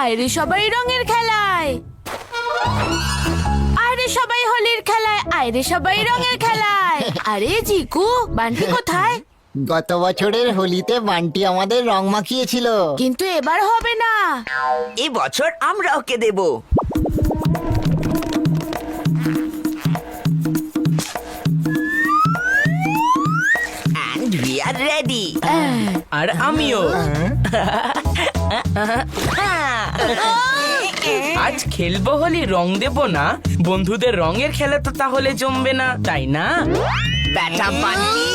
আরে সবাই রঙের খেলায়, আরে সবাই হোলির খেলায়, আরে সবাই রঙের খেলায়। আরে জিকু, বান্টি কোথায়? গত বছরের হোলিতে বান্টি আমাদের রং মাখিয়েছিল। কিন্তু এবার হবে না। এবছর আমরা ওকে দেব। And we are ready. আর আমিও। আজ খেলবো হোলি, রং দেব না? বন্ধুদের রঙের খেলা তো তাহলে জমবে না, তাই না? ব্যাটা বান্টি।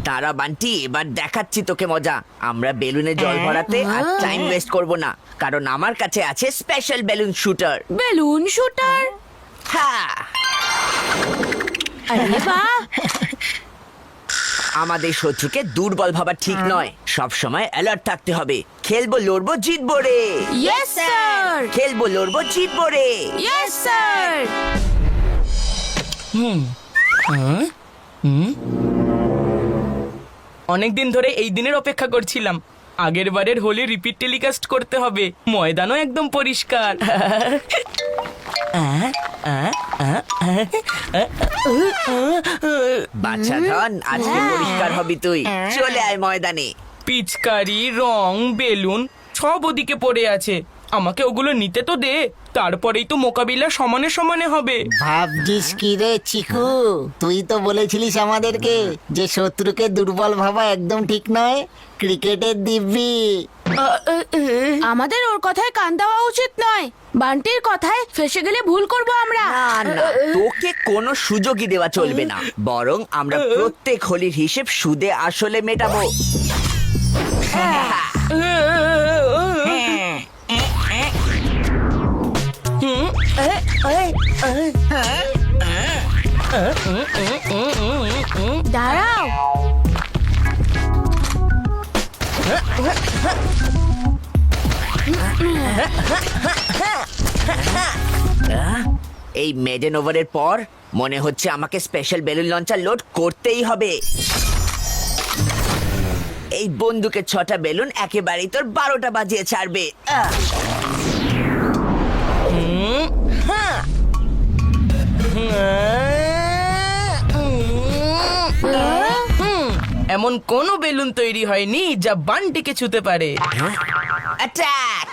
দাঁড়া বান্টি, এবার দেখাচ্ছি তোকে মজা। আমরা বেলুনে জল ভরাতে আর টাইম ওয়েস্ট করব না, কারণ আমার কাছে আছে special balloon shooter. Balloon shooter? হ্যাঁ, আরে বাহ! আমাদের শত্রুকে দুর্বল ভাবা ঠিক নয়, সব সময় অ্যালার্ট থাকতে হবে। খেলবো, লড়বো, জিতবো রে। ইয়েস স্যার, খেলবো, লড়বো, জিতবো রে। Yes sir. অনেকদিন ধরে এই দিনের অপেক্ষা করছিলাম। আগের বারের হোলি রিপিট টেলিকাস্ট করতে হবে, ময়দানও একদম পরিষ্কার। বাচ্চা ধন, আজকে পরিষ্কার হবি তুই। চলে আয় ময়দানে। পিচকারি, রং, বেলুন সব ওদিকে পড়ে আছে, আমাকে ওগুলো নিতে তো দে, তারপরেই তো মোকাবিলা সমানে সমানে হবে। ভাবছিস কি রে চিকু? তুই তো বলেছিলিস আমাদেরকে যে শত্রুকে দুর্বল ভাবা একদম ঠিক নয়। ক্রিকেটের দিব্যি। আমাদের ওর কথায় কান দেওয়া উচিত নয়। বান্টির কথায় ফেসে গেলে ভুল করব আমরা। না, তোকে কোনো সুযোগই দেওয়া চলবে না, বরং আমরা প্রত্যেক হোলির হিসেব সুদে আসলে মেটাবো। দাঁড়াও, এই মেডেন ওভারের পর মনে হচ্ছে আমাকে স্পেশাল বেলুন লঞ্চার লোড করতেই হবে। এই বন্দুকের 6টা বেলুন একেবারেই তোর 12টা বাজিয়ে ছাড়বে। এমন কোনো বেলুন তৈরি হয়নি যা বান্টিকে ছুতে পারে। অ্যাটাক!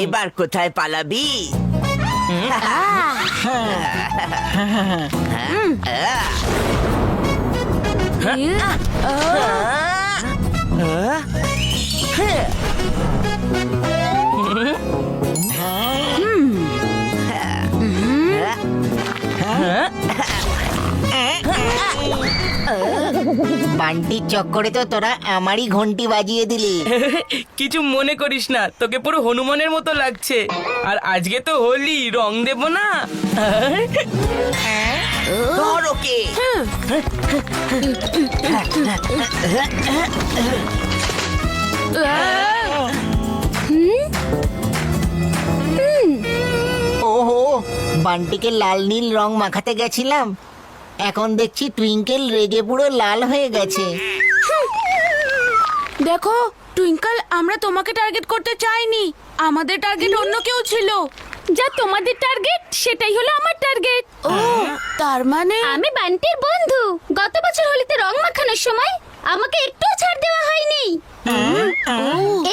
এবার কোথায় পালাবি? বান্টির চক্করে তো তোরা আমারই ঘন্টি বাজিয়ে দিলি। কিছু মনে করিস না, তোকে পুরো হনুমানের মতো লাগছে। আর আজকে তো হোলি, রং দেব না? ধর ওকে। ওহো, বান্টিকে লাল নীল রং মাখাতে গেছিলাম, এখন দেখছি টুইঙ্কেল রেগে পুরো লাল হয়ে গেছে। দেখো টুইঙ্কল, আমরা তোমাকে টার্গেট করতে চাইনি, আমাদের টার্গেট অন্য কেউ ছিল। যা তোমাদের টার্গেট সেটাই হলো আমার টার্গেট। ও, তার মানে আমি বান্টির বন্ধু। গত বছর হোলিতে রং মাখানোর সময় আমাকে একটুও ছাড় দেওয়া হয়নি।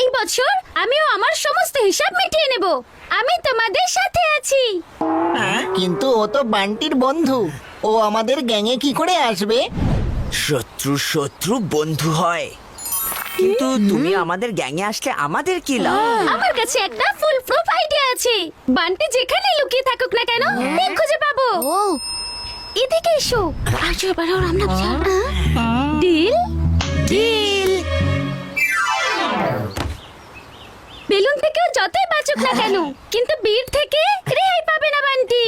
এই বছর আমিও আমার সমস্ত হিসাব মিটিয়ে নেব। আমি তোমাদের সাথে আছি। কিন্তু ও তো বান্টির বন্ধু, ও আমাদের গ্যাংয়ে কি করে আসবে? শত্রু শত্রু বন্ধু হয়, কিন্তু তুমি আমাদের গ্যাংয়ে আসলে আমাদের কি লাভ? আমার কাছে একটা ফুল প্রুফ আইডিয়া আছে। বান্টি যেখানে লুকিয়ে থাকুক না কেন, ঠিক খুঁজে পাবো। ও, এদিকে এসো। আজ এবার ওর আমরা ডিল ডিল। বেলুন থেকেও যতই বাঁচুক না কেন, কিন্তু বীর থেকে রেহাই পাবে না বান্টি।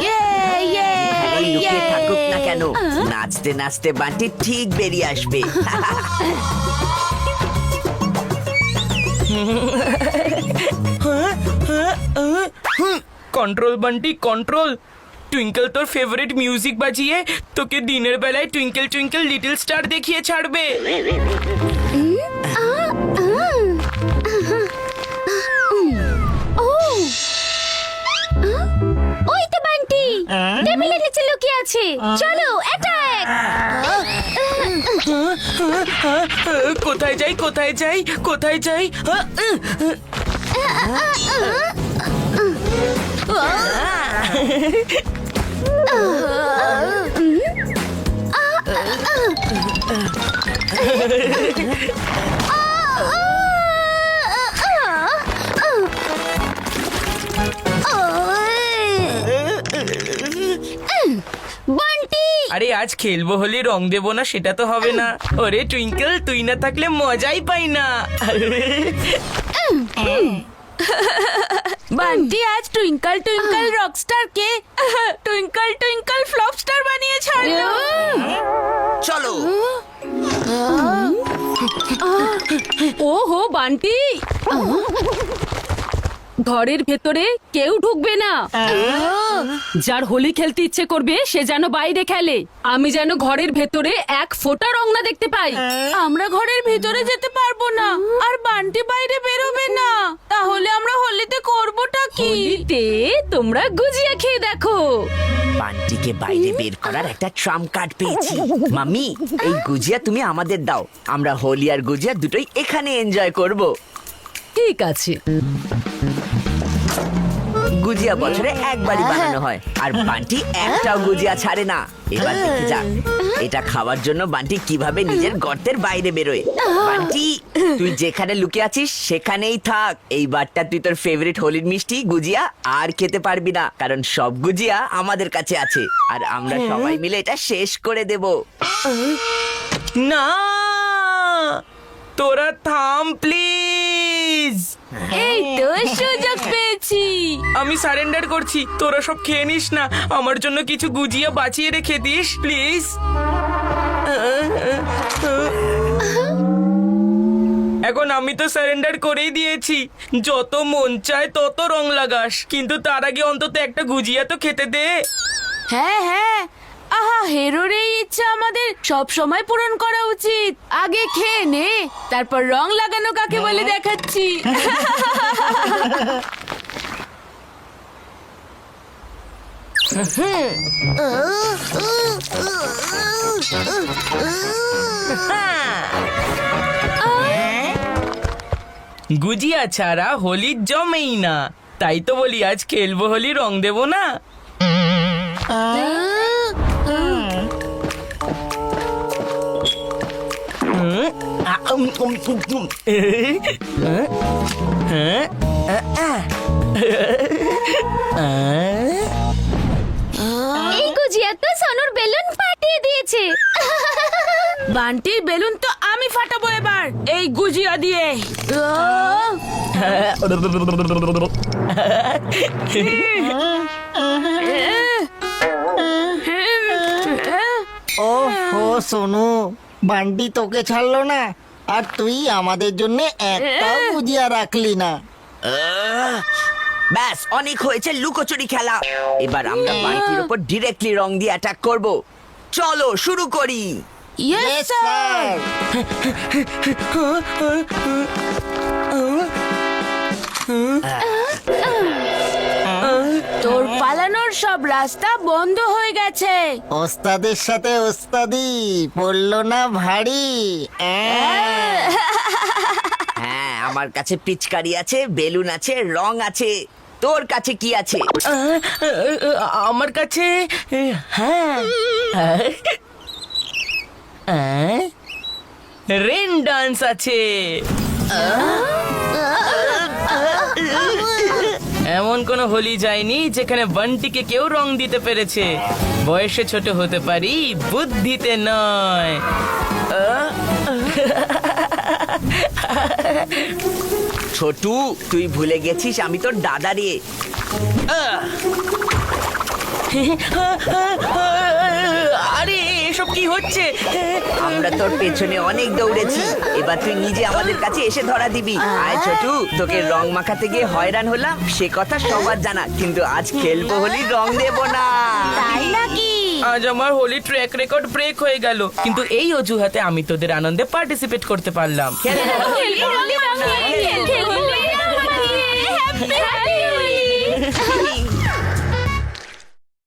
ইয়ে ইয়ে লুকিয়ে ইয়ে। থাকুক কেন, নাচতে নাচতে বান্টি ঠিক বেরিয়ে আসবে। Control Bunty control. টুইঙ্কেল তোর ফেভারিট মিউজিক বাজিয়ে তোকে দিনের বেলায় টুইঙ্কেল টুইঙ্কেল লিটল স্টার দেখিয়ে ছাড়বে। ওই তো বান্টি টেবিলের নিচে লুকিয়ে আছে, চলো অ্যাটাক। কোথায় যাই কোথায় যাই কোথায় যাই? বান্টি আরে আজ খেলবো হলে রং দেবো না সেটা তো হবে না। ওরে টুইঙ্কেল, তুই না থাকলে মজাই পাই না। বান্টি আজ টুইঙ্কল টুইঙ্কল রকস্টার কে টুইঙ্কল টুইঙ্কল ফ্লপ স্টার বানিয়ে ছাড়লো। চলো। ওহো বান্টি, ঘরের ভেতরে কেউ ঢুকবে না। যার হোলি খেলতে ইচ্ছে করবে সে যেন বাইরে খেলে, আমি যেন ঘরের ভেতরে এক ফোঁটা রং না দেখতে পাই। আমরা ঘরের ভিতরে যেতে পারবো না, আর বান্টি বাইরে বেরোবে না। তাহলে আমরা হোলিতে করবোটা কি? হোলিতে তোমরা গুজিয়া খেয়ে দেখো। বান্টিকে বাইরে বের করার একটা ট্রাম্প কার্ড পেয়েছি। মাম্মি, এই গুজিয়া তুমি আমাদের দাও, আমরা হোলি আর গুজিয়া দুটোই এখানে এনজয় করব। ঠিক আছে। গুজিয়া বছরে একবারই বানানো হয়, আর বান্টি একটাও গুজিয়া ছাড়ে না। এবার দেখে যা এটা খাওয়ার জন্য বান্টি কিভাবে নিজের গর্তের বাইরে বেরোয়। বান্টি, তুই যেখানে লুকিয়ে আছিস সেখানেই থাক। এইবারটা তুই তোর ফেভারিট হোলির মিষ্টি গুজিয়া আর খেতে পারবি না, কারণ সব গুজিয়া আমাদের কাছে আছে, আর আমরা সবাই মিলে এটা শেষ করে দেব। না, তোরা থাম প্লিজ। এই তো সুযোগ পেয়েছি। আমি সারেন্ডার করছি, তোরা সব খেয়ে নিস না, আমার জন্য কিছু গুজিয়া বাঁচিয়ে রেখে দিস প্লিজ। এখন আমি তো সারেন্ডার করেই দিয়েছি, যত মন চায় তত রং লাগাস, কিন্তু তার আগে অন্তত একটা গুজিয়া তো খেতে দে। হ্যাঁ হ্যাঁ, আহা হেরোর এই ইচ্ছা আমাদের সব সময় পূরণ করা উচিত। আগে খেয়ে নে, তারপর রং লাগানো কাকে বলে দেখাচ্ছি। গুজিয়া ছাড়া হোলি জমেই না, তাই তো বলি আজ খেলবো হোলি, রং দেবো না। এই গুজিয়া তো সোনুর বেলুন ফাটিয়ে দিয়েছে। বান্টির বেলুন তো আমি ফাটাবো এবার এই গুজিয়া দিয়ে। ও সোনু, বান্টি তোকে ছাড়লো না, আর তুই আমাদের জন্য একটা গুজিয়া রাখলি না। ব্যাস, অনেক হয়েছে লুকোচুরি খেলা। এবার আমরা বান্টির উপর ডিরেক্টলি রং দিয়ে অ্যাটাক করব। চলো শুরু করি। Yes sir. তোর পালানোর সব রাস্তা বন্ধ হয়ে গেছে। ওস্তাদের সাথে ওস্তাদি পড়লো না ভারী। হ্যাঁ, আমার কাছে পিচকারি আছে, বেলুন আছে, রং আছে। তোর কাছে কি আছে? আমার কাছে হ্যাঁ, রেন ডান্স আছে। এমন কোনো হোলি যায়নি যেখানে বান্টিকে কেউ রং দিতে পেরেছে। বয়সে ছোট হতে পারি, বুদ্ধিতে নয়। ছোটু, তুই ভুলে গেছিস আমি তোর দাদা রে। আরে কি হচ্ছে? আমরা তোর পেছনে অনেক দৌড়েছি, এবার তুই নিজে আমাদের কাছে এসে ধরা দিবি। আয় ছোটু, তোকে রং মাখাতে গিয়ে হয়রান হলাম সে কথা সবার জানা, কিন্তু আজ খেলবো হোলি, রং দেবো না। তাই নাকি? আজ আমার হোলি ট্র্যাক রেকর্ড ব্রেক হয়ে গেল, কিন্তু এই অজুহাতে আমি তোদের আনন্দে পার্টিসিপেট করতে পারলাম। খেল, খেলবো, রং মাখিয়ে, খেলবো।